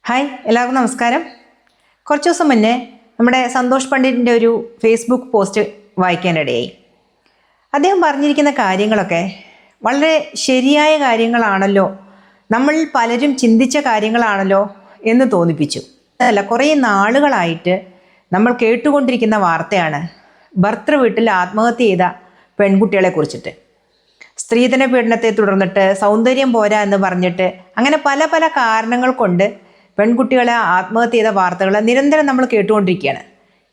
Hi, എല്ലാവർക്കും നമസ്കാരം. കുറച്ച് ദിവസം മുന്നേ നമ്മുടെ സന്തോഷ് പണ്ഡിറ്റിൻ്റെ ഒരു ഫേസ്ബുക്ക് പോസ്റ്റ് വായിക്കാനിടയായി. അദ്ദേഹം പറഞ്ഞിരിക്കുന്ന കാര്യങ്ങളൊക്കെ വളരെ ശരിയായ കാര്യങ്ങളാണല്ലോ, നമ്മൾ പലരും ചിന്തിച്ച കാര്യങ്ങളാണല്ലോ എന്ന് തോന്നിപ്പിച്ചു. അതല്ല, കുറേ നാളുകളായിട്ട് നമ്മൾ കേട്ടുകൊണ്ടിരിക്കുന്ന വാർത്തയാണ് ഭർത്തൃ വീട്ടിൽ ആത്മഹത്യ ചെയ്ത പെൺകുട്ടികളെ കുറിച്ചിട്ട്. സ്ത്രീധന പീഡനത്തെ തുടർന്നിട്ട് സൗന്ദര്യം പോരാ എന്ന് പറഞ്ഞിട്ട് അങ്ങനെ പല പല കാരണങ്ങൾ കൊണ്ട് പെൺകുട്ടികളെ ആത്മഹത്യ ചെയ്ത വാർത്തകൾ നിരന്തരം നമ്മൾ കേട്ടുകൊണ്ടിരിക്കുകയാണ്.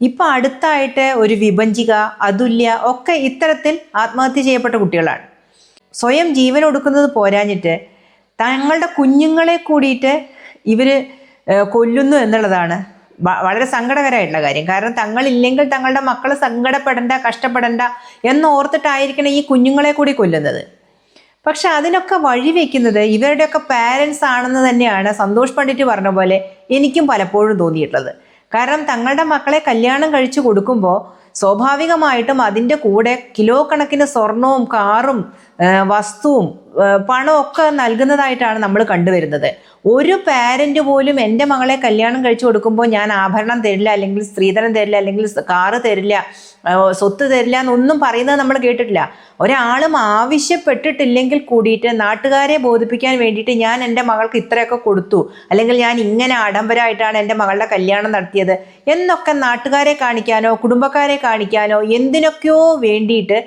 ഇപ്പം അടുത്തായിട്ട് ഒരു വിഭജിക, അതുല്യ ഒക്കെ ഇത്തരത്തിൽ ആത്മഹത്യ ചെയ്യപ്പെട്ട കുട്ടികളാണ്. സ്വയം ജീവൻ ഒടുക്കുന്നത് പോരാഞ്ഞിട്ട് തങ്ങളുടെ കുഞ്ഞുങ്ങളെ കൂടിയിട്ട് ഇവർ കൊല്ലുന്നു എന്നുള്ളതാണ് വളരെ സങ്കടകരമായിട്ടുള്ള കാര്യം. കാരണം തങ്ങളില്ലെങ്കിൽ തങ്ങളുടെ മക്കൾ സങ്കടപ്പെടേണ്ട, കഷ്ടപ്പെടേണ്ട എന്നോർത്തിട്ടായിരിക്കണം ഈ കുഞ്ഞുങ്ങളെ കൂടി കൊല്ലുന്നത്. പക്ഷെ അതിനൊക്കെ വഴിവെക്കുന്നത് ഇവരുടെയൊക്കെ പാരൻസ് ആണെന്ന് തന്നെയാണ് സന്തോഷ് പണ്ഡിറ്റ് പറഞ്ഞ പോലെ എനിക്കും പലപ്പോഴും തോന്നിയിട്ടുള്ളത്. കാരണം തങ്ങളുടെ മക്കളെ കല്യാണം കഴിച്ചു കൊടുക്കുമ്പോൾ സ്വാഭാവികമായിട്ടും അതിൻ്റെ കൂടെ കിലോ കണക്കിന് സ്വർണവും കാറും വസ്തുവും പണവും ഒക്കെ നൽകുന്നതായിട്ടാണ് നമ്മൾ കണ്ടുവരുന്നത്. ഒരു പാരന്റ് പോലും എൻ്റെ മകളെ കല്യാണം കഴിച്ചു കൊടുക്കുമ്പോൾ ഞാൻ ആഭരണം തരില്ല, അല്ലെങ്കിൽ സ്ത്രീധനം തരില്ല, അല്ലെങ്കിൽ കാറ് തരില്ല, സ്വത്ത് തരില്ല എന്നൊന്നും പറയുന്നത് നമ്മൾ കേട്ടിട്ടില്ല. ഒരാളും ആവശ്യപ്പെട്ടിട്ടില്ലെങ്കിൽ കൂടിയിട്ട് നാട്ടുകാരെ ബോധിപ്പിക്കാൻ വേണ്ടിയിട്ട് ഞാൻ എൻ്റെ മകൾക്ക് ഇത്രയൊക്കെ കൊടുത്തു, അല്ലെങ്കിൽ ഞാൻ ഇങ്ങനെ ആഡംബരമായിട്ടാണ് എൻ്റെ മകളുടെ കല്യാണം നടത്തിയത് എന്നൊക്കെ നാട്ടുകാരെ കാണിക്കാനോ കുടുംബക്കാരെ കാണിക്കാനോ എന്തിനൊക്കെയോ വേണ്ടിയിട്ട്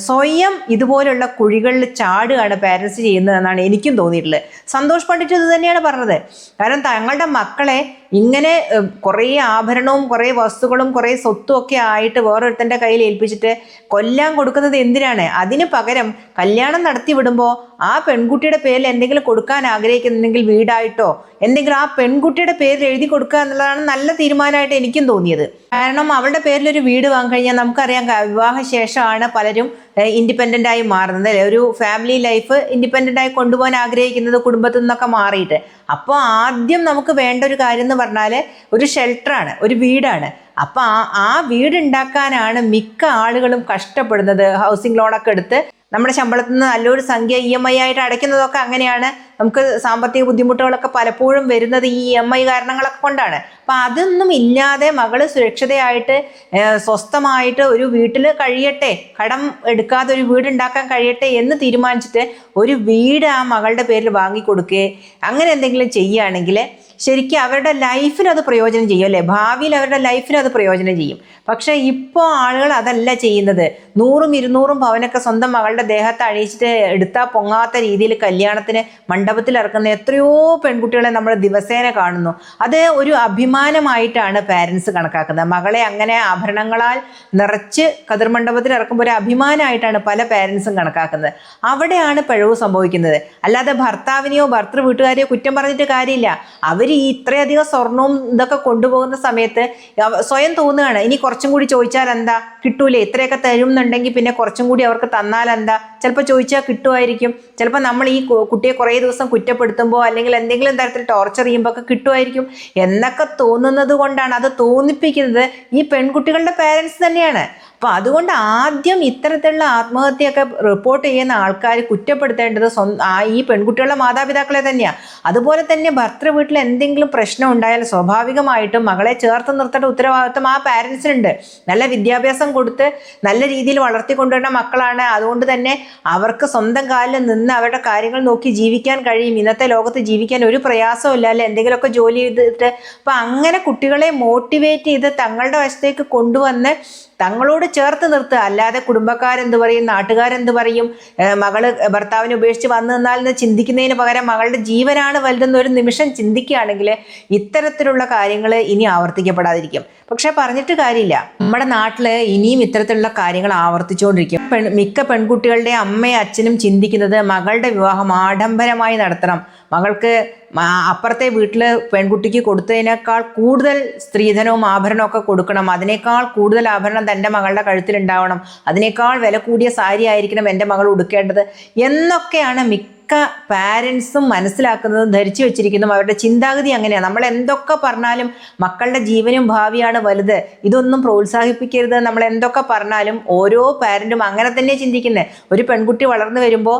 സ്വയം ഇതുപോലുള്ള കുഴികളിൽ ചാടുകയാണ് പാരൻസ് ചെയ്യുന്നതെന്നാണ് എനിക്കും തോന്നിയിട്ടുള്ളത്. സന്തോഷ് പണ്ഡിറ്റ് ഇത് തന്നെയാണ് പറഞ്ഞത്. കാരണം തങ്ങളുടെ മക്കളെ ഇങ്ങനെ കുറേ ആഭരണവും കുറേ വസ്തുക്കളും കുറേ സ്വത്തും ഒക്കെ ആയിട്ട് വേറൊരുത്തൻ്റെ കയ്യിൽ ഏൽപ്പിച്ചിട്ട് കൊല്ലാൻ കൊടുക്കുന്നത് എന്തിനാണ്? അതിന് പകരം കല്യാണം നടത്തി വിടുമ്പോൾ ആ പെൺകുട്ടിയുടെ പേരിൽ എന്തെങ്കിലും കൊടുക്കാൻ ആഗ്രഹിക്കുന്നുണ്ടെങ്കിൽ വീടായിട്ടോ എന്തെങ്കിലും ആ പെൺകുട്ടിയുടെ പേരിൽ എഴുതി കൊടുക്കുക എന്നുള്ളതാണ് നല്ല തീരുമാനമായിട്ട് എനിക്കും തോന്നിയത്. കാരണം അവളുടെ പേരിലൊരു വീട് വാങ്ങിക്കഴിഞ്ഞാൽ നമുക്കറിയാം, വിവാഹ ശേഷമാണ് പലരും ഇൻഡിപെൻഡൻ്റ് ആയി മാറുന്നത്. ഒരു ഫാമിലി ലൈഫ് ഇൻഡിപെൻഡൻ്റ് ആയി കൊണ്ടുപോകാൻ ആഗ്രഹിക്കുന്നത് കുടുംബത്തിൽ നിന്നൊക്കെ മാറിയിട്ട്. അപ്പോൾ ആദ്യം നമുക്ക് വേണ്ട ഒരു കാര്യം എന്ന് പറഞ്ഞാൽ ഒരു ഷെൽട്ടറാണ്, ഒരു വീടാണ്. അപ്പം ആ വീടുണ്ടാക്കാനാണ് മിക്ക ആളുകളും കഷ്ടപ്പെടുന്നത്. ഹൗസിംഗ് ലോണൊക്കെ എടുത്ത് നമ്മുടെ ശമ്പളത്തിൽ നിന്ന് നല്ലൊരു സംഖ്യ EMI ആയിട്ട് അടയ്ക്കുന്നതൊക്കെ അങ്ങനെയാണ്. നമുക്ക് സാമ്പത്തിക ബുദ്ധിമുട്ടുകളൊക്കെ പലപ്പോഴും വരുന്നത് ഈ EMI കാരണങ്ങളൊക്കെ കൊണ്ടാണ്. അപ്പം അതൊന്നും ഇല്ലാതെ മകള് സുരക്ഷിതയായിട്ട് സ്വസ്ഥമായിട്ട് ഒരു വീട്ടിൽ കഴിയട്ടെ, കടം എടുക്കാതെ ഒരു വീടുണ്ടാക്കാൻ കഴിയട്ടെ എന്ന് തീരുമാനിച്ചിട്ട് ഒരു വീട് ആ മകളുടെ പേരിൽ വാങ്ങിക്കൊടുക്കുകയെ അങ്ങനെ എന്തെങ്കിലും ചെയ്യുകയാണെങ്കിൽ ശരിക്കും അവരുടെ ലൈഫിന് അത് പ്രയോജനം ചെയ്യും, അല്ലേ? ഭാവിയിൽ അവരുടെ ലൈഫിന് അത് പ്രയോജനം ചെയ്യും. പക്ഷേ ഇപ്പോൾ ആളുകൾ അതല്ല ചെയ്യുന്നത്. 100-200 പവനൊക്കെ സ്വന്തം മകളുടെ ദേഹത്ത് അഴിച്ചിട്ട് എടുത്താൽ പൊങ്ങാത്ത രീതിയിൽ കല്യാണത്തിന് മണ്ഡപത്തിൽ ഇറക്കുന്ന എത്രയോ പെൺകുട്ടികളെ നമ്മൾ ദിവസേന കാണുന്നു. അത് ഒരു അഭിമാനമായിട്ടാണ് പാരൻസ് കണക്കാക്കുന്നത്. മകളെ അങ്ങനെ ആഭരണങ്ങളാൽ നിറച്ച് കതിർമണ്ഡപത്തിൽ ഇറക്കുമ്പോൾ ഒരു അഭിമാനമായിട്ടാണ് പല പാരൻസും കണക്കാക്കുന്നത്. അവിടെയാണ് പിഴവ് സംഭവിക്കുന്നത്. അല്ലാതെ ഭർത്താവിനെയോ ഭർത്തൃ വീട്ടുകാരെയോ കുറ്റം പറഞ്ഞിട്ട് കാര്യമില്ല. അവർ ഈ ഇത്രയധികം സ്വർണവും ഇതൊക്കെ കൊണ്ടുപോകുന്ന സമയത്ത് സ്വയം തോന്നുകയാണ്, ഇനി കുറച്ചും കൂടി ചോദിച്ചാൽ എന്താ, കിട്ടൂലേ? ഇത്രയൊക്കെ തരുമെന്നുണ്ടെങ്കിൽ പിന്നെ കുറച്ചും കൂടി അവർക്ക് തന്നാൽ എന്താ? ചിലപ്പോൾ ചോദിച്ചാൽ കിട്ടുമായിരിക്കും. ചിലപ്പോൾ നമ്മൾ ഈ കുട്ടിയെ കുറേ ദിവസം കുറ്റപ്പെടുത്തുമ്പോൾ അല്ലെങ്കിൽ എന്തെങ്കിലും തരത്തിൽ ടോർച്ചർ ചെയ്യുമ്പോൾ ഒക്കെ കിട്ടുമായിരിക്കും എന്നൊക്കെ തോന്നുന്നത് കൊണ്ടാണ്. അത് തോന്നിപ്പിക്കുന്നത് ഈ പെൺകുട്ടികളുടെ പാരൻസ് തന്നെയാണ്. അപ്പോൾ അതുകൊണ്ട് ആദ്യം ഇത്തരത്തിലുള്ള ആത്മഹത്യയൊക്കെ റിപ്പോർട്ട് ചെയ്യുന്ന ആൾക്കാർ കുറ്റപ്പെടുത്തേണ്ടത് ഈ പെൺകുട്ടികളുടെ മാതാപിതാക്കളെ തന്നെയാണ്. അതുപോലെ തന്നെ ഭർത്തൃ വീട്ടിൽ എന്തെങ്കിലും പ്രശ്നം ഉണ്ടായാൽ സ്വാഭാവികമായിട്ടും മകളെ ചേർത്ത് നിർത്തേണ്ട ഉത്തരവാദിത്വം ആ പാരൻസിനുണ്ട്. നല്ല വിദ്യാഭ്യാസം കൊടുത്ത് നല്ല രീതിയിൽ വളർത്തിക്കൊണ്ടുവരുന്ന മക്കളാണ്. അതുകൊണ്ട് തന്നെ അവർക്ക് സ്വന്തം കാലിൽ നിന്ന് അവരുടെ കാര്യങ്ങൾ നോക്കി ജീവിക്കാൻ കഴിയും. ഇന്നത്തെ ലോകത്ത് ജീവിക്കാൻ ഒരു പ്രയാസവും ഇല്ല, അല്ലെ? എന്തെങ്കിലുമൊക്കെ ജോലി ചെയ്തിട്ട്. അപ്പം അങ്ങനെ കുട്ടികളെ മോട്ടിവേറ്റ് ചെയ്ത് തങ്ങളുടെ വശത്തേക്ക് കൊണ്ടുവന്ന് തങ്ങളോട് ചേർത്ത് നിർത്തുക. അല്ലാതെ കുടുംബക്കാരെന്ത് പറയും, നാട്ടുകാരെന്ത് പറയും, മകള് ഭർത്താവിനെ ഉപേക്ഷിച്ച് വന്നു നിന്നാലെന്ന് ചിന്തിക്കുന്നതിന് പകരം മകളുടെ ജീവനാണ് വലുതെന്ന് ഒരു നിമിഷം ചിന്തിക്കുകയാണെങ്കിൽ ഇത്തരത്തിലുള്ള കാര്യങ്ങൾ ഇനി ആവർത്തിക്കപ്പെടാതിരിക്കും. പക്ഷെ പറഞ്ഞിട്ട് കാര്യമില്ല, നമ്മുടെ നാട്ടിൽ ഇനിയും ഇത്തരത്തിലുള്ള കാര്യങ്ങൾ ആവർത്തിച്ചുകൊണ്ടിരിക്കും. മിക്ക പെൺകുട്ടികളുടെ അമ്മയും അച്ഛനും ചിന്തിക്കുന്നത് മകളുടെ വിവാഹം ആഡംബരമായി നടത്തണം, മകൾക്ക് അപ്പുറത്തെ വീട്ടിൽ പെൺകുട്ടിക്ക് കൊടുത്തതിനേക്കാൾ കൂടുതൽ സ്ത്രീധനവും ആഭരണവും ഒക്കെ കൊടുക്കണം, അതിനേക്കാൾ കൂടുതൽ ആഭരണം തൻ്റെ മകളുടെ കഴുത്തിലുണ്ടാവണം, അതിനേക്കാൾ വില കൂടിയ സാരി ആയിരിക്കണം എൻ്റെ മകൾ ഉടുക്കേണ്ടത് എന്നൊക്കെയാണ് മിക്ക പാരൻസും മനസ്സിലാക്കുന്നതും ധരിച്ചു വെച്ചിരിക്കുന്നതും അവരുടെ ചിന്താഗതി അങ്ങനെയാണ്. നമ്മൾ എന്തൊക്കെ പറഞ്ഞാലും മക്കളുടെ ജീവനും ഭാവിയാണ് വലുത്, ഇതൊന്നും പ്രോത്സാഹിപ്പിക്കരുത്, നമ്മൾ എന്തൊക്കെ പറഞ്ഞാലും ഓരോ പാരൻറ്റും അങ്ങനെ തന്നെ ചിന്തിക്കുന്നത്. ഒരു പെൺകുട്ടി വളർന്നു വരുമ്പോൾ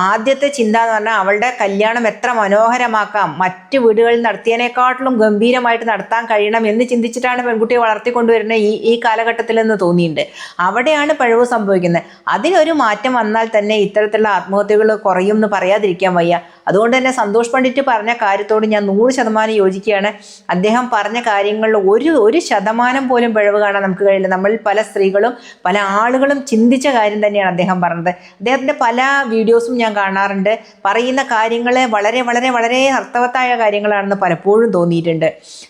ആദ്യത്തെ ചിന്ത എന്ന് പറഞ്ഞാൽ അവളുടെ കല്യാണം എത്ര മനോഹരമാക്കാം, മറ്റ് വീടുകളിൽ നടത്തിയതിനേക്കാട്ടിലും ഗംഭീരമായിട്ട് നടത്താൻ കഴിയണം എന്ന് ചിന്തിച്ചിട്ടാണ് പെൺകുട്ടിയെ വളർത്തിക്കൊണ്ടുവരുന്നത് ഈ കാലഘട്ടത്തിൽ എന്ന് തോന്നിയിട്ടുണ്ട്. അവിടെയാണ് പിഴവ് സംഭവിക്കുന്നത്. അതിനൊരു മാറ്റം വന്നാൽ തന്നെ ഇത്തരത്തിലുള്ള ആത്മഹത്യകൾ കുറയും എന്ന് പറയാതിരിക്കാൻ വയ്യ. അതുകൊണ്ട് തന്നെ സന്തോഷ് പണ്ഡിറ്റ് പറഞ്ഞ കാര്യത്തോട് ഞാൻ 100% യോജിക്കുകയാണ്. അദ്ദേഹം പറഞ്ഞ കാര്യങ്ങളിൽ ഒരു ശതമാനം പോലും പിഴവ് കാണാൻ നമുക്ക് കഴിയില്ല. നമ്മൾ പല സ്ത്രീകളും പല ആളുകളും ചിന്തിച്ച കാര്യം തന്നെയാണ് അദ്ദേഹം പറഞ്ഞത്. അദ്ദേഹത്തിൻ്റെ പല വീഡിയോസും ഞാൻ കാണാറുണ്ട്. പറയുന്ന കാര്യങ്ങൾ വളരെ വളരെ വളരെ അർത്ഥവത്തായ കാര്യങ്ങളാണെന്ന് പലപ്പോഴും തോന്നിയിട്ടുണ്ട്.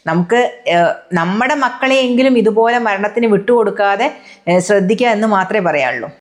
നമുക്ക് നമ്മുടെ മക്കളെയെങ്കിലും ഇതുപോലെ മരണത്തിന് വിട്ടുകൊടുക്കാതെ ശ്രദ്ധിക്കുക എന്ന് മാത്രമേ പറയാനുള്ളൂ.